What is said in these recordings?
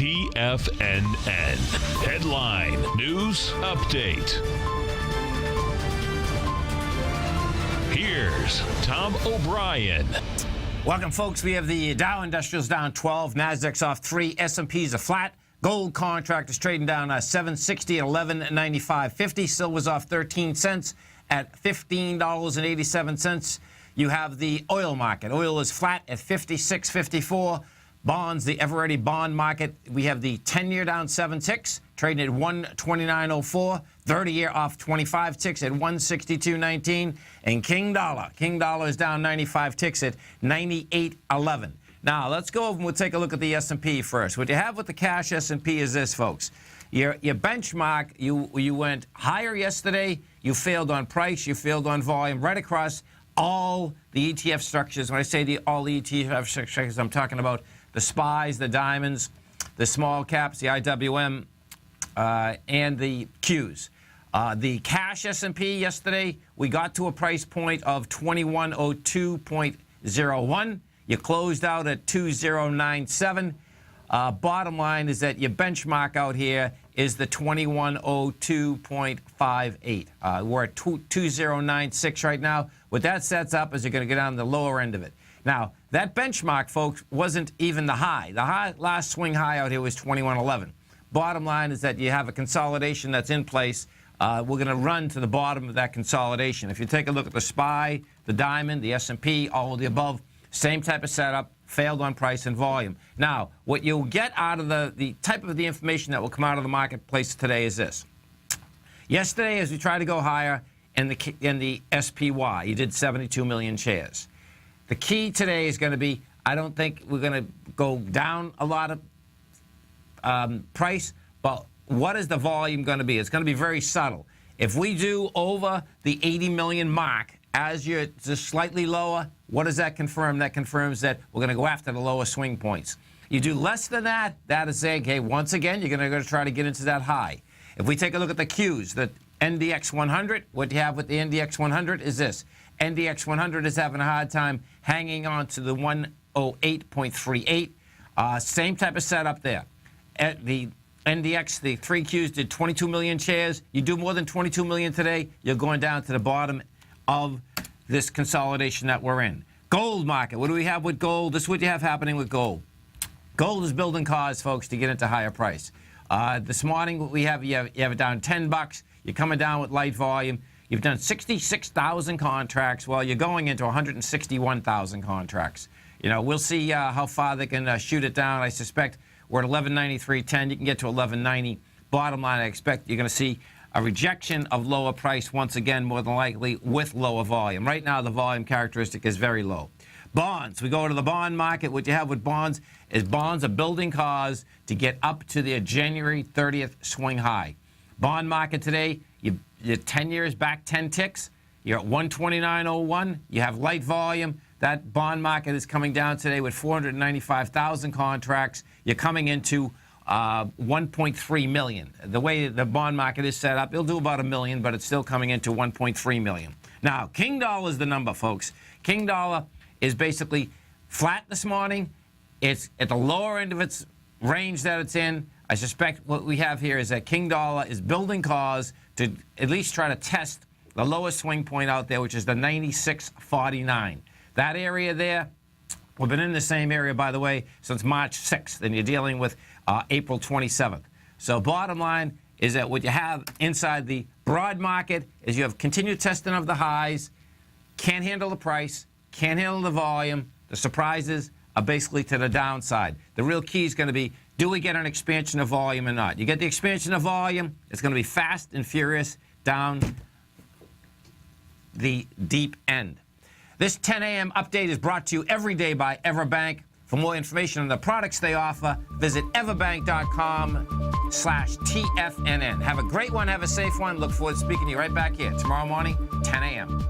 TFNN. Headline News Update. Here's Tom O'Brien. Welcome, folks. We have the Dow Industrials down 12, Nasdaq's off 3, S&P's are flat. Gold contract is trading down 760 at 1195.50. Silver's off 13 cents at $15.87. You have the oil market. Oil is flat at 56.54. Bonds, the ever-ready bond market, we have the 10-year down 7 ticks, trading at 129.04. 30-year off 25 ticks at 162.19. And King Dollar is down 95 ticks at 98.11. Now, let's go over and we'll take a look at the S&P first. What you have with the cash S&P is this, folks. Your benchmark, you went higher yesterday. You failed on price. You failed on volume right across all the ETF structures. When I say all the ETF structures, I'm talking about the SPYs, the diamonds, the small caps, the IWM, and the Qs. The cash S&P yesterday, we got to a price point of 2102.01. You closed out at 2097. Bottom line is that your benchmark out here is the 2102.58. We're at 2096 right now. What that sets up is you're going to go down the lower end of it. Now, that benchmark, folks, wasn't even the high. The last swing high out here was 2111. Bottom line is that you have a consolidation that's in place. We're going to run to the bottom of that consolidation. If you take a look at the SPY, the diamond, the S&P, all of the above, same type of setup, failed on price and volume. Now, what you'll get out of the type of the information that will come out of the marketplace today is this. Yesterday, as we tried to go higher in the SPY, you did 72 million shares. The key today is going to be, I don't think we're going to go down a lot of price, but what is the volume going to be? It's going to be very subtle. If we do over the 80 million mark, as you're just slightly lower, what does that confirm? That confirms that we're going to go after the lower swing points. You do less than that, that is saying, okay, once again, you're going to go try to get into that high. If we take a look at the Qs, the NDX 100, what you have with the NDX 100 is this. NDX 100 is having a hard time hanging on to the 108.38. Same type of setup there. At the NDX, the 3Qs did 22 million shares. You do more than 22 million today, you're going down to the bottom of this consolidation that we're in. Gold market, what do we have with gold? This is what you have happening with gold. Gold is building cause, folks, to get into higher price. This morning, what you have it down $10. You're coming down with light volume. You've done 66,000 contracts while you're going into 161,000 contracts. You know, we'll see how far they can shoot it down. I suspect we're at 1193.10. You can get to 1190. Bottom line, I expect you're going to see a rejection of lower price once again, more than likely, with lower volume. Right now, the volume characteristic is very low. Bonds. We go to the bond market. What you have with bonds is bonds are building cause to get up to the January 30th swing high. Bond market today, your 10 years back 10 ticks. You're at 129.01. You have light volume. That bond market is coming down today with 495,000 contracts. You're coming into 1.3 million. The way the bond market is set up, it'll do about 1 million, but it's still coming into 1.3 million. Now, King Dollar is the number, folks. King Dollar is basically flat this morning. It's at the lower end of its range that it's in. I suspect what we have here is that King Dollar is building cause to at least try to test the lowest swing point out there, which is the 96.49. That area there, we've been in the same area, by the way, since March 6th, and you're dealing with April 27th. So bottom line is that what you have inside the broad market is you have continued testing of the highs, can't handle the price, can't handle the volume. The surprises are basically to the downside. The real key is going to be, do we get an expansion of volume or not? You get the expansion of volume, it's going to be fast and furious down the deep end. This 10 a.m. update is brought to you every day by Everbank. For more information on the products they offer, visit everbank.com/TFNN. Have a great one. Have a safe one. Look forward to speaking to you right back here tomorrow morning, 10 a.m.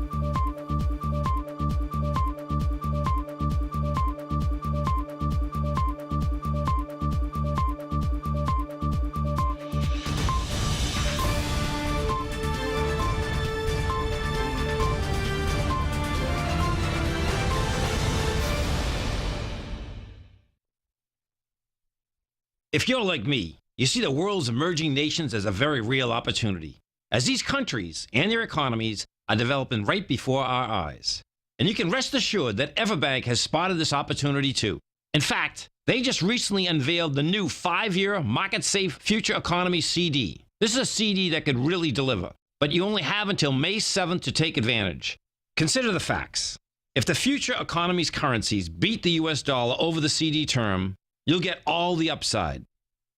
If you're like me, you see the world's emerging nations as a very real opportunity, as these countries and their economies are developing right before our eyes. And you can rest assured that Everbank has spotted this opportunity too. In fact, they just recently unveiled the new 5-year market-safe Future Economy CD. This is a CD that could really deliver, but you only have until May 7th to take advantage. Consider the facts. If the Future Economy's currencies beat the US dollar over the CD term, you'll get all the upside.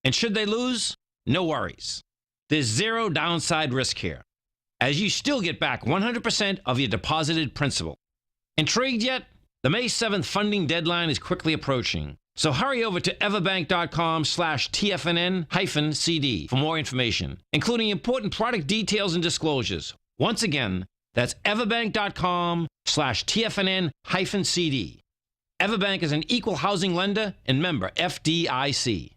And should they lose, no worries. There's zero downside risk here, as you still get back 100% of your deposited principal. Intrigued yet? The May 7th funding deadline is quickly approaching, so hurry over to everbank.com/TFNN-CD for more information, including important product details and disclosures. Once again, that's everbank.com/TFNN-CD. Everbank is an equal housing lender and member FDIC.